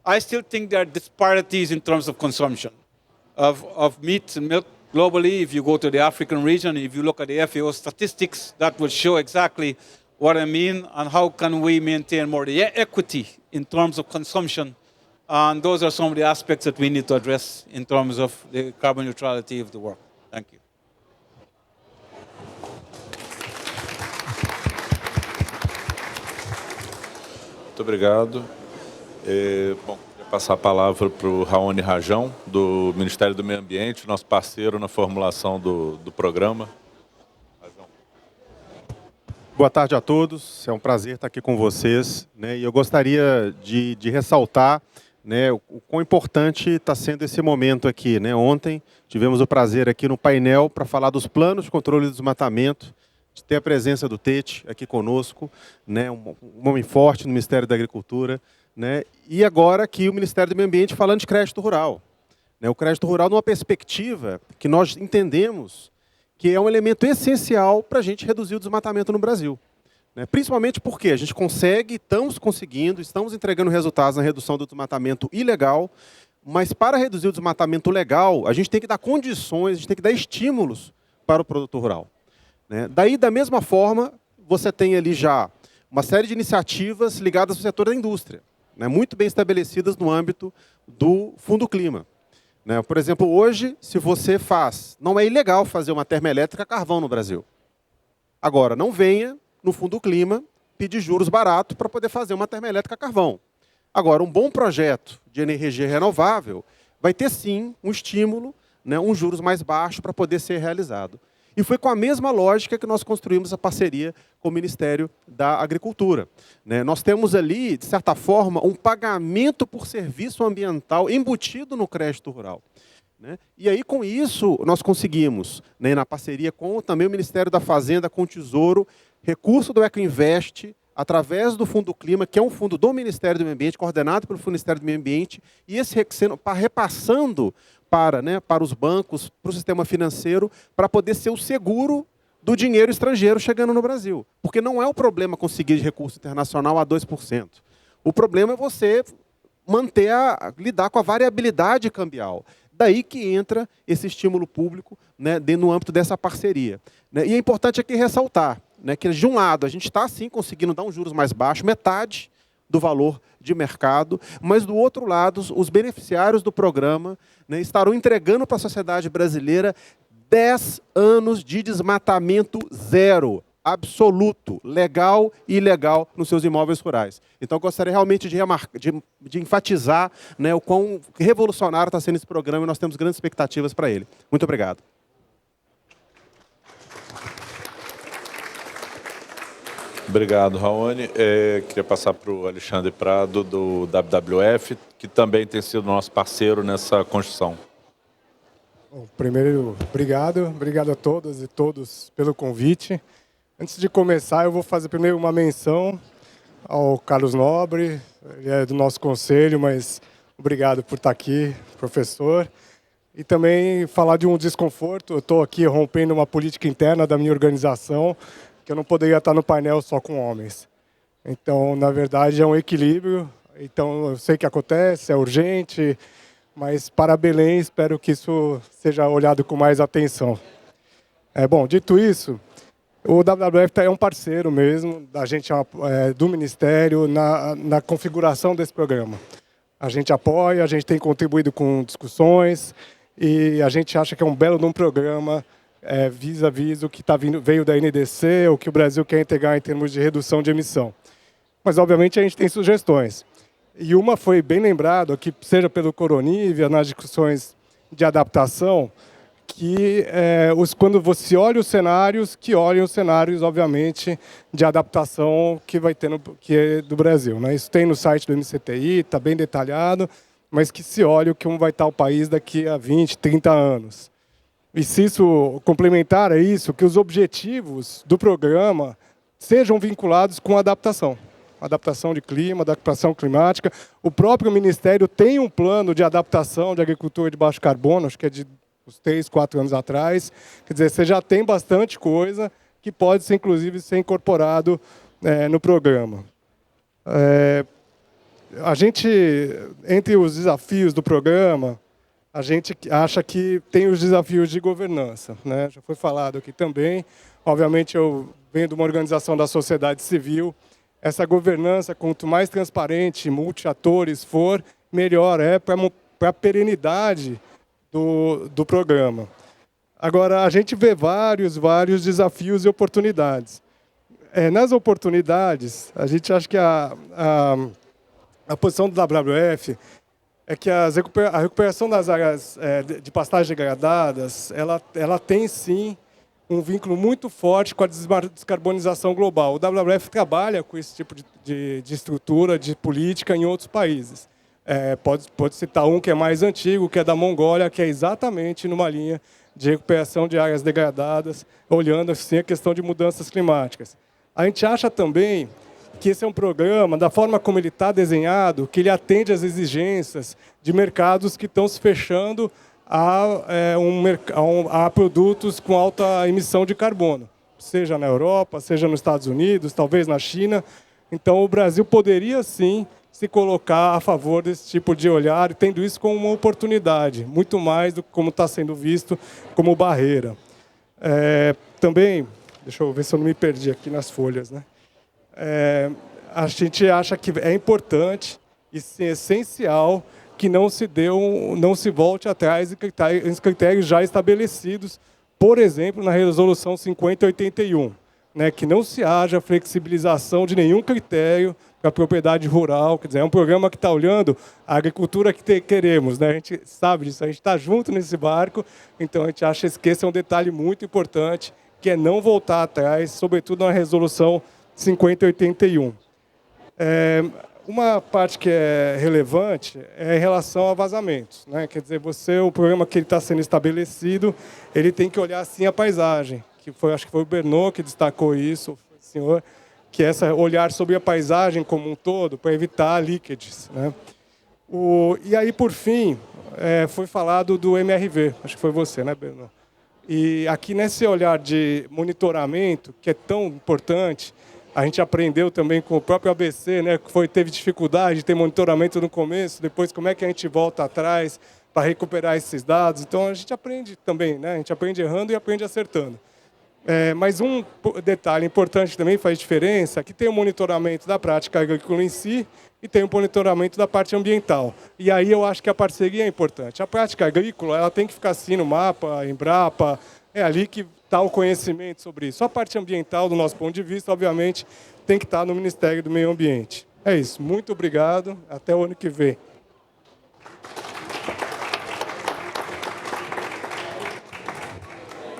I still think there are disparities in terms of consumption of meat and milk globally. If you go to the African region, if you look at the FAO statistics, that will show exactly what I mean and how can we maintain more the equity in terms of consumption. And those are some of the aspects that we need to address in terms of the carbon neutrality of the world. Thank you. Muito obrigado. Bom, vou passar a palavra para o Raoni Rajão, do Ministério do Meio Ambiente, nosso parceiro na formulação do programa. Rajão. Boa tarde a todos, é um prazer estar aqui com vocês, né? E eu gostaria de ressaltar, né, o quão importante está sendo esse momento aqui, né? Ontem tivemos o prazer aqui no painel para falar dos planos de controle do desmatamento, de ter a presença do Tete aqui conosco, né, um homem forte no Ministério da Agricultura, né, e agora aqui o Ministério do Meio Ambiente falando de crédito rural. Né, o crédito rural numa perspectiva que nós entendemos que é um elemento essencial para a gente reduzir o desmatamento no Brasil. Né, principalmente porque a gente estamos conseguindo, estamos entregando resultados na redução do desmatamento ilegal, mas para reduzir o desmatamento legal, a gente tem que dar condições, a gente tem que dar estímulos para o produtor rural. Né? Daí, da mesma forma, você tem ali já uma série de iniciativas ligadas ao setor da indústria, né? Muito bem estabelecidas no âmbito do Fundo Clima. Né? Por exemplo, hoje, se você não é ilegal fazer uma termoelétrica a carvão no Brasil. Agora, não venha no Fundo Clima pedir juros baratos para poder fazer uma termoelétrica a carvão. Agora, um bom projeto de energia renovável vai ter, sim, um estímulo, né, um juros mais baixo para poder ser realizado. E foi com a mesma lógica que nós construímos a parceria com o Ministério da Agricultura. Né? Nós temos ali, de certa forma, um pagamento por serviço ambiental embutido no crédito rural. Né? E aí, com isso, nós conseguimos, né, na parceria com também o Ministério da Fazenda, com o Tesouro, recurso do Ecoinvest, através do Fundo Clima, que é um fundo do Ministério do Meio Ambiente, coordenado pelo Ministério do Meio Ambiente, e esse repassando para os bancos, para o sistema financeiro, para poder ser o seguro do dinheiro estrangeiro chegando no Brasil. Porque não é o problema conseguir recurso internacional a 2%. O problema é você lidar com a variabilidade cambial. Daí que entra esse estímulo público, né, no âmbito dessa parceria. Né? E é importante aqui ressaltar, né, que, de um lado, a gente está, sim, conseguindo dar um juros mais baixo, metade do valor de mercado, mas, do outro lado, os beneficiários do programa, né, estarão entregando para a sociedade brasileira 10 anos de desmatamento zero, absoluto, legal e ilegal, nos seus imóveis rurais. Então, eu gostaria realmente de enfatizar, né, o quão revolucionário está sendo esse programa e nós temos grandes expectativas para ele. Muito obrigado. Obrigado, Raoni. Queria passar para o Alexandre Prado, do WWF, que também tem sido nosso parceiro nessa construção. Bom, primeiro, obrigado a todas e todos pelo convite. Antes de começar, eu vou fazer primeiro uma menção ao Carlos Nobre, ele é do nosso conselho, mas obrigado por estar aqui, professor. E também falar de um desconforto, eu estou aqui rompendo uma política interna da minha organização, que eu não poderia estar no painel só com homens. Então, na verdade, é um equilíbrio. Então, eu sei que acontece, é urgente, mas para Belém, espero que isso seja olhado com mais atenção. Bom, dito isso, o WWF é um parceiro mesmo da gente, do Ministério, na configuração desse programa. A gente apoia, a gente tem contribuído com discussões e a gente acha que é um belo de um programa vis-a-vis o que veio da NDC, o que o Brasil quer integrar em termos de redução de emissão. Mas, obviamente, a gente tem sugestões. E uma foi bem lembrado, que seja pelo Coronívia, nas discussões de adaptação, que quando você olha os cenários, que olhem os cenários, obviamente, de adaptação que vai ter que é do Brasil. Né? Isso tem no site do MCTI, está bem detalhado, mas que se olhe como vai estar o país daqui a 20, 30 anos. E se isso complementar a isso, que os objetivos do programa sejam vinculados com adaptação de clima, adaptação climática. O próprio Ministério tem um plano de adaptação de agricultura de baixo carbono, acho que é de uns 3, 4 anos atrás. Quer dizer, você já tem bastante coisa que pode ser, inclusive, ser incorporado no programa. a gente, entre os desafios do programa, a gente acha que tem os desafios de governança, né? Já foi falado aqui também. Obviamente, eu venho de uma organização da sociedade civil. Essa governança, quanto mais transparente, multi-atores for, melhor é para a perenidade do programa. Agora, a gente vê vários desafios e oportunidades. Nas oportunidades, a gente acha que a posição do WWF é que a recuperação das áreas de pastagem degradadas, ela tem, sim, um vínculo muito forte com a descarbonização global. O WWF trabalha com esse tipo de estrutura, de política em outros países. Pode citar um que é mais antigo, que é da Mongólia, que é exatamente numa linha de recuperação de áreas degradadas, olhando assim a questão de mudanças climáticas. A gente acha também que esse é um programa, da forma como ele está desenhado, que ele atende às exigências de mercados que estão se fechando a produtos com alta emissão de carbono, seja na Europa, seja nos Estados Unidos, talvez na China. Então, o Brasil poderia, sim, se colocar a favor desse tipo de olhar, tendo isso como uma oportunidade, muito mais do que como está sendo visto como barreira. Também, deixa eu ver se eu não me perdi aqui nas folhas, né? A gente acha que é importante e sim, essencial que não se volte atrás em critérios já estabelecidos, por exemplo, na Resolução 5081, né, que não se haja flexibilização de nenhum critério para a propriedade rural. Quer dizer, é um programa que está olhando a agricultura que queremos, né? A gente sabe disso, a gente está junto nesse barco, então a gente acha que esse é um detalhe muito importante, que é não voltar atrás, sobretudo na Resolução 5081. Uma parte que é relevante é em relação a vazamentos, né? Quer dizer, o programa que está sendo estabelecido, ele tem que olhar assim a paisagem, acho que foi o Bernot que destacou isso, o senhor, que é esse olhar sobre a paisagem como um todo para evitar leakages, né? E aí, por fim, foi falado do MRV, acho que foi você, né, Bernot? E aqui nesse olhar de monitoramento, que é tão importante, a gente aprendeu também com o próprio ABC, né, que teve dificuldade de ter monitoramento no começo, depois como é que a gente volta atrás para recuperar esses dados. Então, a gente aprende também, né? A gente aprende errando e aprende acertando. Mas um detalhe importante que também faz diferença, que tem o monitoramento da prática agrícola em si e tem o monitoramento da parte ambiental. E aí eu acho que a parceria é importante. A prática agrícola, ela tem que ficar assim no mapa, Embrapa, é ali que está o conhecimento sobre isso. A parte ambiental, do nosso ponto de vista, obviamente, tem que estar no Ministério do Meio Ambiente. É isso. Muito obrigado. Até o ano que vem.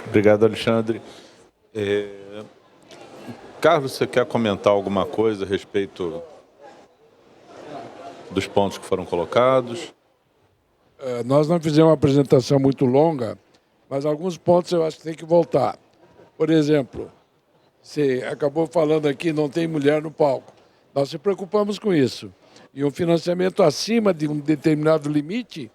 Obrigado, Alexandre. Carlos, você quer comentar alguma coisa a respeito dos pontos que foram colocados? Nós não fizemos uma apresentação muito longa, mas alguns pontos eu acho que tem que voltar. Por exemplo, você acabou falando aqui, não tem mulher no palco. Nós se preocupamos com isso. E um financiamento acima de um determinado limite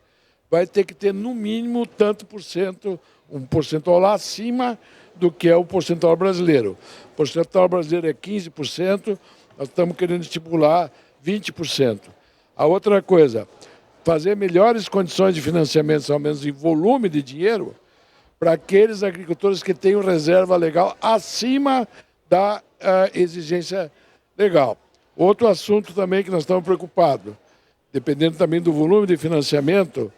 vai ter que ter, no mínimo, tanto por cento, um percentual lá acima do que é o percentual brasileiro. O percentual brasileiro é 15%, nós estamos querendo estipular 20%. A outra coisa, fazer melhores condições de financiamento, ao menos em volume de dinheiro, para aqueles agricultores que tenham reserva legal acima da exigência legal. Outro assunto também que nós estamos preocupados, dependendo também do volume de financiamento,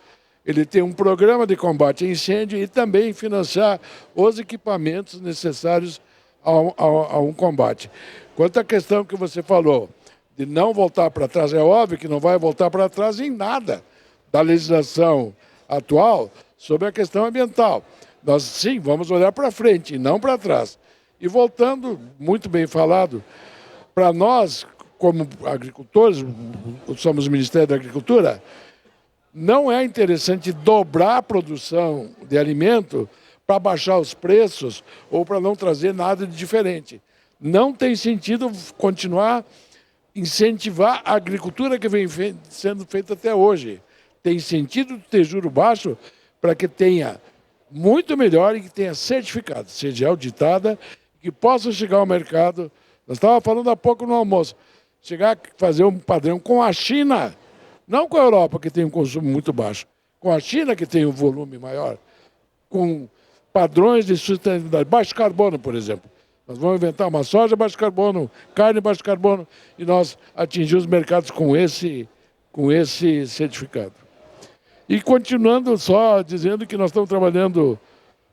ele tem um programa de combate a incêndio e também financiar os equipamentos necessários a um combate. Quanto à questão que você falou de não voltar para trás, é óbvio que não vai voltar para trás em nada da legislação atual sobre a questão ambiental. Nós, sim, vamos olhar para frente e não para trás. E voltando, muito bem falado, para nós, como agricultores, somos o Ministério da Agricultura, não é interessante dobrar a produção de alimento para baixar os preços ou para não trazer nada de diferente. Não tem sentido continuar incentivar a agricultura que vem sendo feita até hoje. Tem sentido ter juro baixo para que tenha muito melhor e que tenha certificado, seja auditada, que possa chegar ao mercado. Nós estávamos falando há pouco no almoço. chegar a fazer um padrão com a China, não com a Europa, que tem um consumo muito baixo, com a China, que tem um volume maior, com padrões de sustentabilidade, baixo carbono, por exemplo. Nós vamos inventar uma soja baixo carbono, carne baixo carbono, e nós atingir os mercados com esse certificado. E continuando só dizendo que nós estamos trabalhando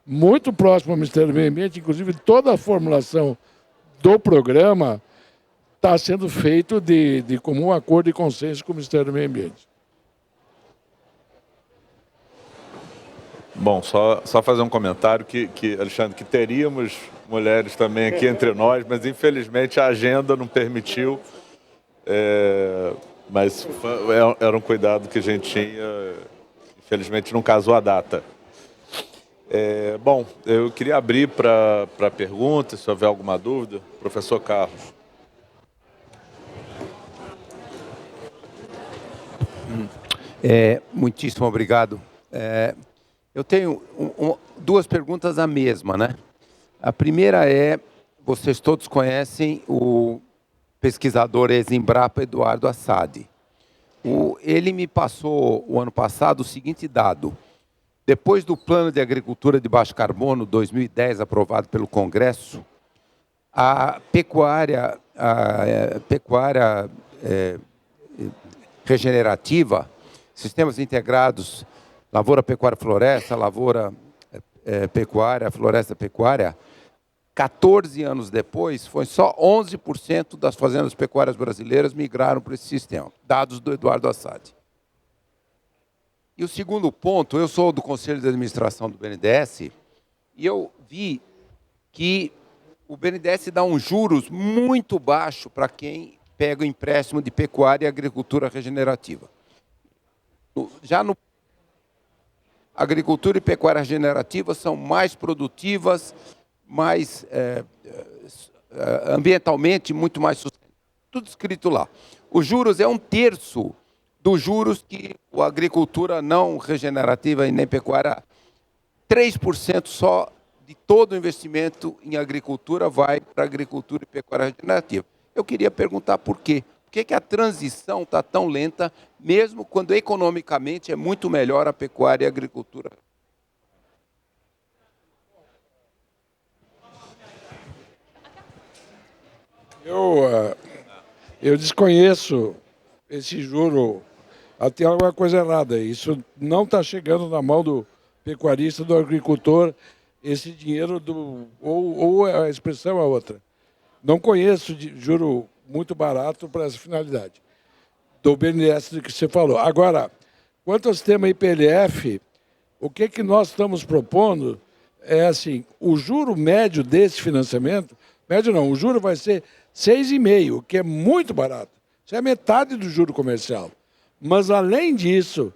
muito próximo ao Ministério do Meio Ambiente, inclusive toda a formulação do programa está sendo feito de comum acordo e consenso com o Ministério do Meio Ambiente. Bom, só fazer um comentário Alexandre, que teríamos mulheres também aqui entre nós, mas infelizmente a agenda não permitiu. Mas era um cuidado que a gente tinha, infelizmente não casou a data. Bom, eu queria abrir para perguntas, se houver alguma dúvida. Professor Carlos. Muitíssimo obrigado. Eu tenho duas perguntas a mesma, né? A primeira é, vocês todos conhecem o pesquisador ex-Embrapa Eduardo Assad. Ele me passou, o ano passado, o seguinte dado. Depois do Plano de Agricultura de Baixo Carbono, 2010, aprovado pelo Congresso, a pecuária regenerativa, sistemas integrados, lavoura, pecuária, floresta, lavoura, pecuária, floresta, pecuária, 14 anos depois, foi só 11% das fazendas pecuárias brasileiras migraram para esse sistema, dados do Eduardo Assad. E o segundo ponto, eu sou do Conselho de Administração do BNDES, e eu vi que o BNDES dá uns juros muito baixo para quem pega o empréstimo de pecuária e agricultura regenerativa. Já no agricultura e pecuária regenerativa são mais produtivas, mais ambientalmente muito mais sustentáveis. Tudo escrito lá. Os juros é 1/3 dos juros que a agricultura não regenerativa e nem pecuária, 3% só de todo o investimento em agricultura vai para a agricultura e pecuária regenerativa. Eu queria perguntar por quê. Por que a transição está tão lenta, mesmo quando economicamente é muito melhor a pecuária e a agricultura? Eu desconheço esse juro. Tem alguma coisa errada. Isso não está chegando na mão do pecuarista, do agricultor, esse dinheiro ou a expressão é outra. Não conheço juro muito barato para essa finalidade do BNDES do que você falou. Agora, quanto ao sistema IPLF, o que nós estamos propondo é assim, o juro médio desse financiamento, médio não, o juro vai ser 6,5%, que é muito barato. Isso é metade do juro comercial. Mas, além disso,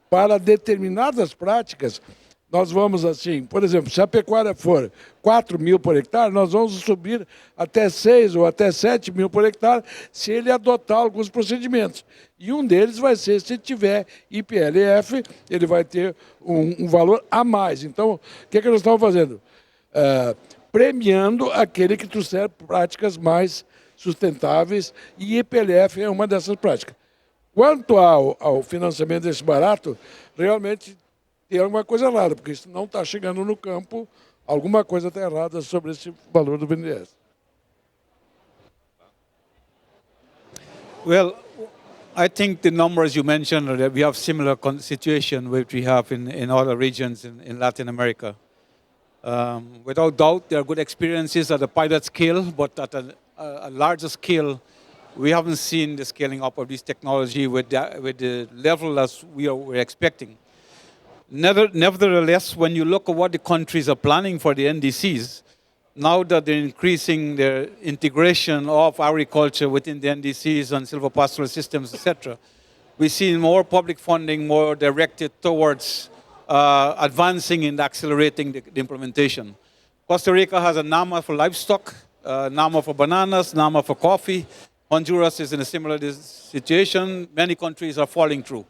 para determinadas práticas, nós vamos assim, por exemplo, se a pecuária for 4 mil por hectare, nós vamos subir até 6 ou até 7 mil por hectare se ele adotar alguns procedimentos. E um deles vai ser, se tiver IPLF, ele vai ter um valor a mais. Então, o que nós estamos fazendo? Premiando aquele que trouxer práticas mais sustentáveis, e IPLF é uma dessas práticas. Quanto ao financiamento desse barato, realmente tem alguma coisa errada, porque isso não está chegando no campo, alguma coisa está errada sobre esse valor do BNDES. Well, I think the numbers you mentioned, we have similar situation which we have in other regions in Latin America. Without doubt, there are good experiences at a pilot scale, but at a larger scale, we haven't seen the scaling up of this technology with the level as we're expecting. Nevertheless, when you look at what the countries are planning for the NDCs, now that they're increasing their integration of agriculture within the NDCs and silvopastoral systems, etc., we see more public funding, more directed towards advancing and accelerating the implementation. Costa Rica has a NAMA for livestock, NAMA for bananas, NAMA for coffee. Honduras is in a similar situation. Many countries are falling through.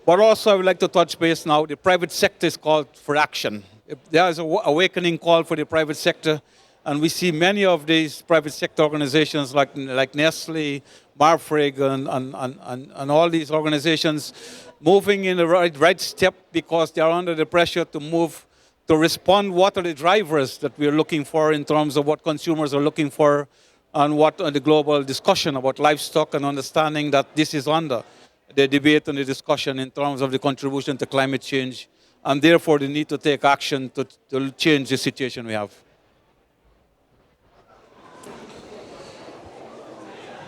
But also I would like to touch base now, the private sector is called for action. If there is an awakening call for the private sector, And we see many of these private sector organizations like Nestle, Marfrig, and all these organizations moving in the right step because they are under the pressure to move, to respond. What are the drivers that we are looking for in terms of what consumers are looking for, and what are the global discussion about livestock, and understanding that this is under the debate and the discussion in terms of the contribution to climate change, and therefore the need to take action to change the situation we have.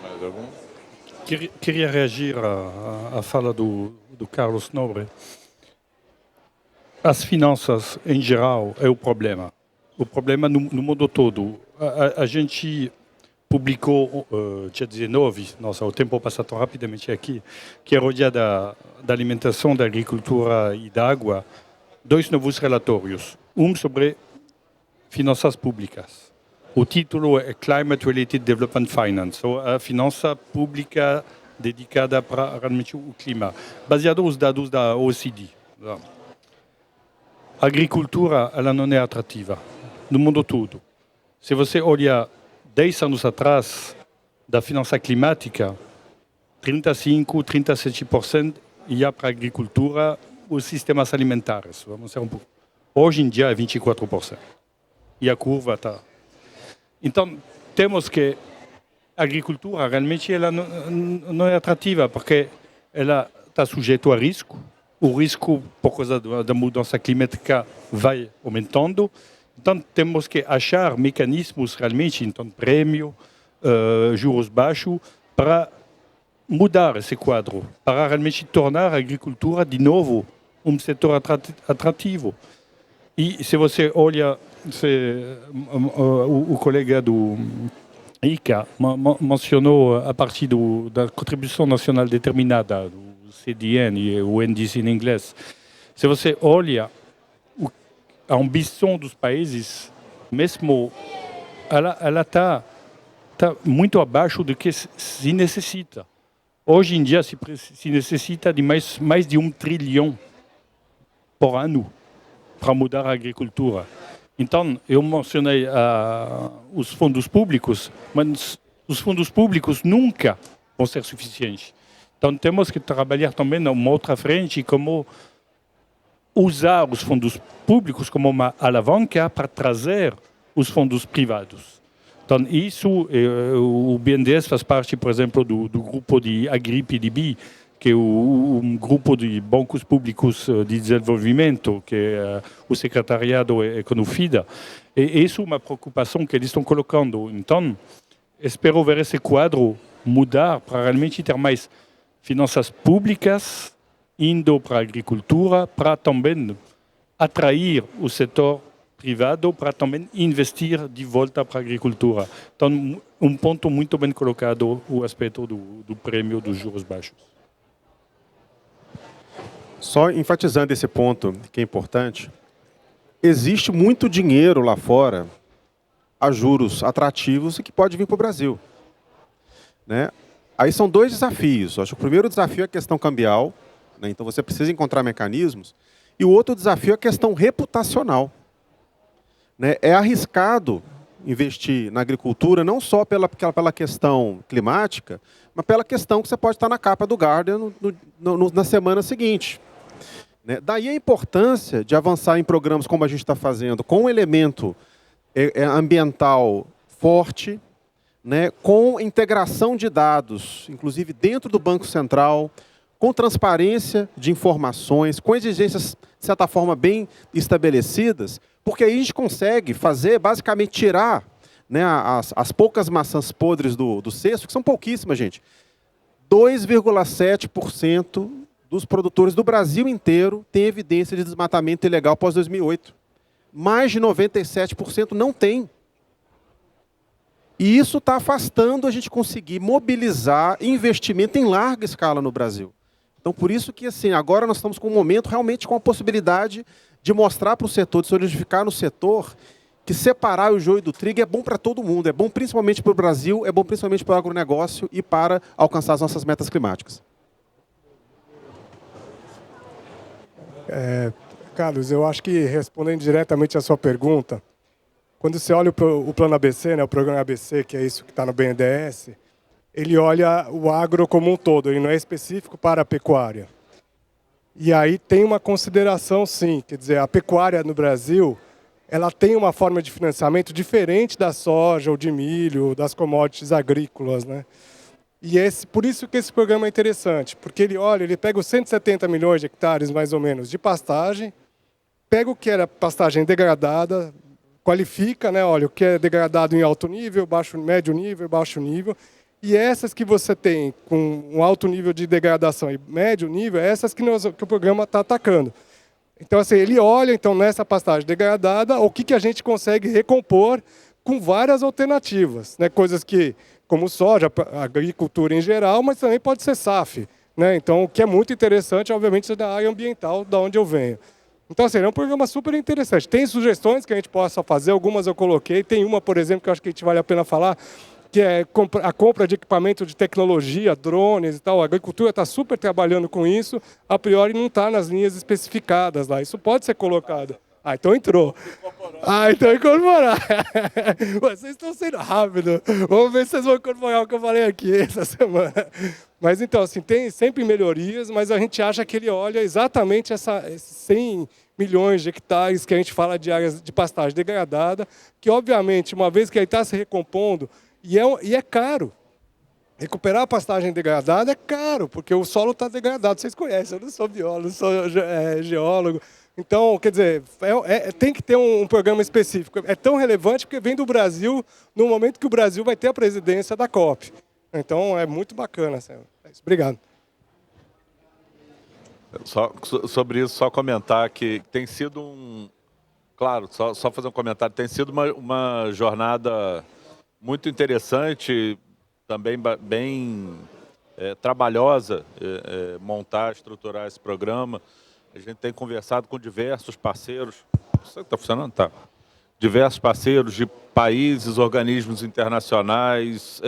Mais algum? Queria reagir à fala do Carlos Nobre. As finanças, em geral, é o problema. O problema no mundo todo. A gente publicou, dia 19, nossa, o tempo passa tão rapidamente aqui, que é o dia da alimentação, da agricultura e da água, 2 novos relatórios. Um sobre finanças públicas. O título é Climate Related Development Finance, a finança pública dedicada para realmente o clima, baseado nos dados da OECD. A agricultura, ela não é atrativa no mundo todo. Se você olhar 10 anos atrás, da finança climática, 35%, 37% ia para a agricultura, os sistemas alimentares. Vamos ser um pouco. Hoje em dia é 24%. E a curva está... Então, temos que a agricultura realmente ela não é atrativa, porque ela está sujeita a risco. O risco, por causa da mudança climática, vai aumentando. Então, temos que achar mecanismos realmente, então, prêmio, juros baixos, para mudar esse quadro, para realmente tornar a agricultura, de novo, um setor atrativo. E se você olha, o colega do ICA mencionou a partir da contribuição nacional determinada, do CDN e o índice em inglês. Se você olha a ambição dos países, mesmo ela está muito abaixo do que se necessita. Hoje em dia se necessita de mais de 1 trilhão por ano para mudar a agricultura. Então, eu mencionei os fundos públicos, mas os fundos públicos nunca vão ser suficientes. Então, temos que trabalhar também numa outra frente, como usar os fundos públicos como uma alavanca para trazer os fundos privados. Então, isso, o BNDES faz parte, por exemplo, do grupo de Agri-PDB, que é um grupo de bancos públicos de desenvolvimento, que o secretariado é com o FIDA. E isso é uma preocupação que eles estão colocando. Então, espero ver esse quadro mudar para realmente ter mais finanças públicas indo para a agricultura, para também atrair o setor privado, para também investir de volta para a agricultura. Então, um ponto muito bem colocado, o aspecto do prêmio dos juros baixos. Só enfatizando esse ponto, que é importante, existe muito dinheiro lá fora a juros atrativos e que pode vir para o Brasil. Né? Aí são 2 desafios. Acho que o primeiro desafio é a questão cambial, né? Então você precisa encontrar mecanismos, e o outro desafio é a questão reputacional. Né? É arriscado investir na agricultura não só pela questão climática, mas pela questão que você pode estar na capa do Guardian na semana seguinte. Né? Daí a importância de avançar em programas como a gente está fazendo, com um elemento ambiental forte, né? Com integração de dados, inclusive dentro do Banco Central, com transparência de informações, com exigências, de certa forma, bem estabelecidas, porque aí a gente consegue fazer, basicamente, tirar, né, as poucas maçãs podres do cesto, que são pouquíssimas, gente. 2,7% dos produtores do Brasil inteiro têm evidência de desmatamento ilegal pós 2008. Mais de 97% não tem. E isso está afastando a gente conseguir mobilizar investimento em larga escala no Brasil. Então, por isso que, assim, agora nós estamos com um momento realmente com a possibilidade de mostrar para o setor, de solidificar no setor, que separar o joio do trigo é bom para todo mundo, é bom principalmente para o Brasil, é bom principalmente para o agronegócio e para alcançar as nossas metas climáticas. Carlos, eu acho que respondendo diretamente à sua pergunta, quando você olha o plano ABC, né, o programa ABC, que é isso que está no BNDES, ele olha o agro como um todo, ele não é específico para a pecuária. E aí tem uma consideração, sim, quer dizer, a pecuária no Brasil, ela tem uma forma de financiamento diferente da soja ou de milho, das commodities agrícolas, né? E por isso que esse programa é interessante, porque ele pega os 170 milhões de hectares, mais ou menos, de pastagem, pega o que era pastagem degradada, qualifica, né? Olha, o que é degradado em alto nível, médio nível, baixo nível, e essas que você tem com um alto nível de degradação e médio nível, essas que o programa está atacando. Então, assim, ele olha, então, nessa pastagem degradada, o que a gente consegue recompor com várias alternativas, né? Coisas como soja, agricultura em geral, mas também pode ser SAF, né? Então, o que é muito interessante, obviamente, é da área ambiental, da onde eu venho. Então, assim, é um programa super interessante. Tem sugestões que a gente possa fazer, algumas eu coloquei. Tem uma, por exemplo, que eu acho que a gente vale a pena falar, que é a compra de equipamento de tecnologia, drones e tal. A agricultura está super trabalhando com isso, a priori não está nas linhas especificadas lá. Isso pode ser colocado. Ah, então entrou. Então incorporar. Vocês estão sendo rápidos. Vamos ver se vocês vão incorporar o que eu falei aqui essa semana. Mas então, assim, tem sempre melhorias, mas a gente acha que ele olha exatamente esses 100 milhões de hectares que a gente fala de áreas de pastagem degradada, que obviamente, uma vez que ele está se recompondo, e é caro. Recuperar a pastagem degradada é caro, porque o solo está degradado. Vocês conhecem, eu não sou biólogo, não sou geólogo. Então, quer dizer, tem que ter um programa específico. É tão relevante porque vem do Brasil no momento que o Brasil vai ter a presidência da COP. Então, é muito bacana. É isso. Obrigado. Sobre isso, só comentar que tem sido Claro, só fazer um comentário. Tem sido uma jornada muito interessante, também bem trabalhosa, montar, estruturar esse programa. A gente tem conversado com diversos parceiros. Está funcionando? Tá. Diversos parceiros de países, organismos internacionais,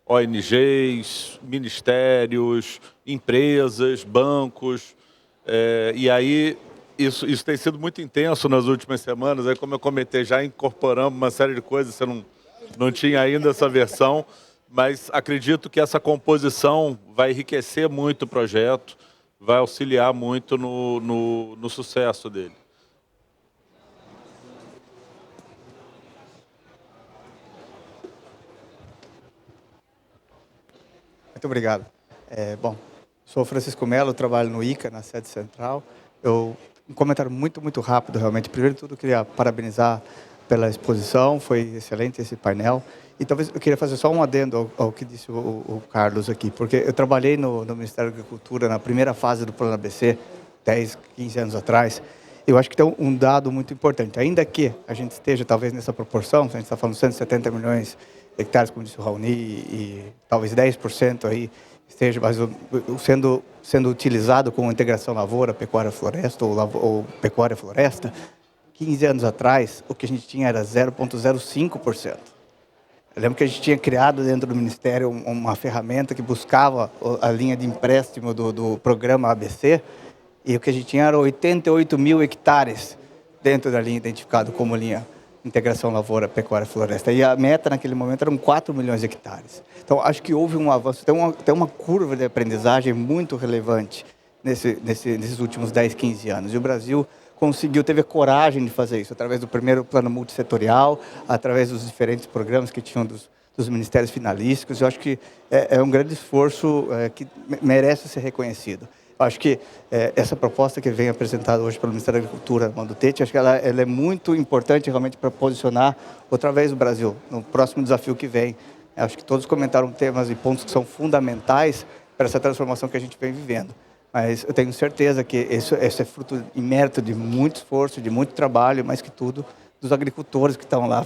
ONGs, ministérios, empresas, bancos. E aí, isso tem sido muito intenso nas últimas semanas. Aí, como eu comentei, já incorporamos uma série de coisas. Você não tinha ainda essa versão, mas acredito que essa composição vai enriquecer muito o projeto, vai auxiliar muito no sucesso dele. Muito obrigado. Bom, sou Francisco Melo, trabalho no ICA, na sede central. Um comentário muito rápido, realmente. Primeiro de tudo, eu queria parabenizar pela exposição, foi excelente esse painel. E talvez eu queria fazer só um adendo ao que disse o Carlos aqui, porque eu trabalhei no Ministério da Agricultura na primeira fase do Plano ABC, 10, 15 anos atrás. Eu acho que tem um dado muito importante. Ainda que a gente esteja, talvez, nessa proporção, a gente está falando 170 milhões de hectares, como disse o Raoni, e talvez 10% aí esteja sendo utilizado com integração lavoura, pecuária, floresta ou pecuária, floresta. 15 anos atrás, o que a gente tinha era 0,05%. Eu lembro que a gente tinha criado dentro do Ministério uma ferramenta que buscava a linha de empréstimo do programa ABC, e o que a gente tinha era 88 mil hectares dentro da linha identificada como linha integração lavoura, pecuária, floresta. E a meta naquele momento eram 4 milhões de hectares. Então, acho que houve um avanço, tem uma curva de aprendizagem muito relevante nesses últimos 10, 15 anos. E o Brasil teve a coragem de fazer isso, através do primeiro plano multissetorial, através dos diferentes programas que tinham dos ministérios finalísticos. Eu acho que é um grande esforço que merece ser reconhecido. Eu acho que essa proposta que vem apresentada hoje pelo Ministério da Agricultura, Mando Tete, acho que ela é muito importante realmente para posicionar outra vez o Brasil no próximo desafio que vem. Eu acho que todos comentaram temas e pontos que são fundamentais para essa transformação que a gente vem vivendo. Mas eu tenho certeza que isso é fruto e mérito de muito esforço, de muito trabalho, mais que tudo, dos agricultores que estão lá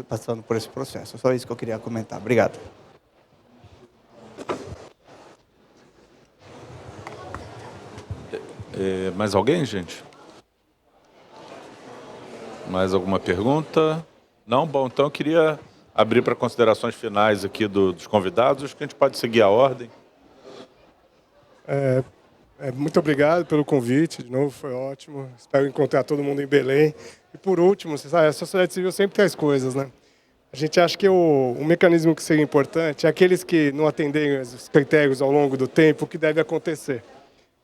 passando por esse processo. Só isso que eu queria comentar. Obrigado. Mais alguém, gente? Mais alguma pergunta? Não? Bom, então eu queria abrir para considerações finais aqui dos convidados. Acho que a gente pode seguir a ordem. Muito obrigado pelo convite, de novo, foi ótimo. Espero encontrar todo mundo em Belém. E por último, você sabe, a sociedade civil sempre tem as coisas, né? A gente acha que o mecanismo que seria importante é aqueles que não atendem os critérios ao longo do tempo, o que deve acontecer.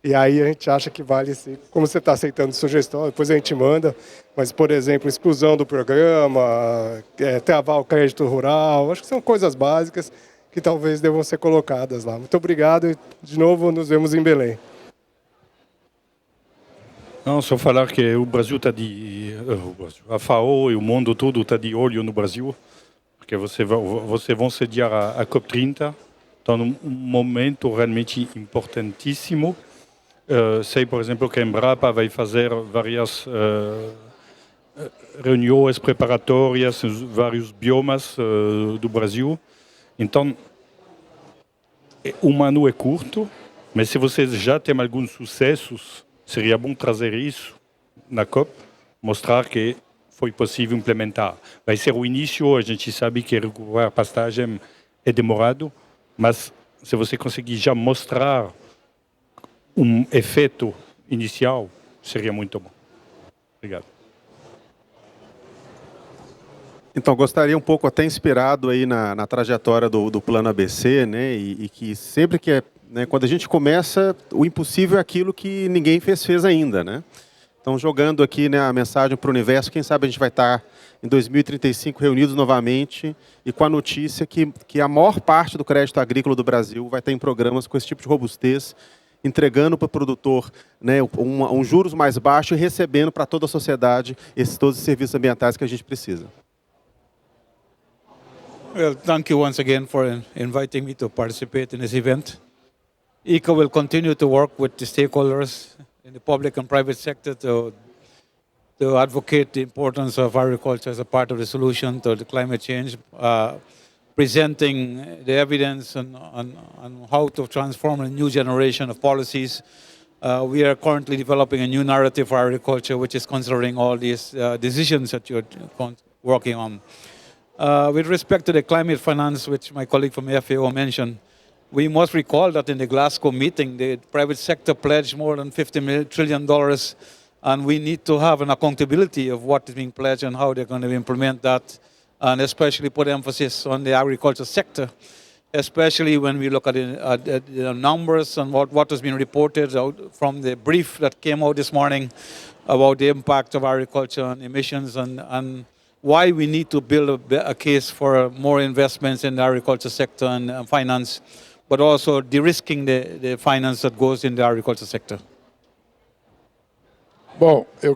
E aí a gente acha que vale, como você está aceitando sugestão, depois a gente manda, mas, por exemplo, exclusão do programa, travar o crédito rural, acho que são coisas básicas que talvez devam ser colocadas lá. Muito obrigado e, de novo, nos vemos em Belém. Não, só falar que o Brasil está a FAO e o mundo todo está de olho no Brasil, porque vocês vão sediar a COP30, está num momento realmente importantíssimo. Sei, por exemplo, que a Embrapa vai fazer várias reuniões preparatórias em vários biomas do Brasil. Então, um ano é curto, mas se vocês já têm alguns sucessos, seria bom trazer isso na COP, mostrar que foi possível implementar. Vai ser o início, a gente sabe que recuperar a pastagem é demorado, mas se você conseguir já mostrar um efeito inicial, seria muito bom. Obrigado. Então, gostaria um pouco, até inspirado aí na trajetória do Plano ABC, né, e que sempre que né, quando a gente começa, o impossível é aquilo que ninguém fez ainda, né? Então, jogando aqui, né, a mensagem para o universo, quem sabe a gente vai estar em 2035 reunidos novamente e com a notícia que a maior parte do crédito agrícola do Brasil vai estar em programas com esse tipo de robustez, entregando para o produtor, né, um juros mais baixo e recebendo para toda a sociedade todos os serviços ambientais que a gente precisa. Well, thank you once again for inviting me to participate in this event. ICA will continue to work with the stakeholders in the public and private sector to advocate the importance of agriculture as a part of the solution to the climate change, presenting the evidence on how to transform a new generation of policies. We are currently developing a new narrative for agriculture, which is considering all these decisions that you're working on. With respect to the climate finance, which my colleague from FAO mentioned, we must recall that in the Glasgow meeting, the private sector pledged more than $50 trillion, and we need to have an accountability of what is being pledged and how they're going to implement that, and especially put emphasis on the agriculture sector, especially when we look at the numbers and what has been reported out from the brief that came out this morning about the impact of agriculture on emissions and why we need to build a case for more investments in the agriculture sector and finance, but also de-risking the finance that goes in the agriculture sector. Bom, eu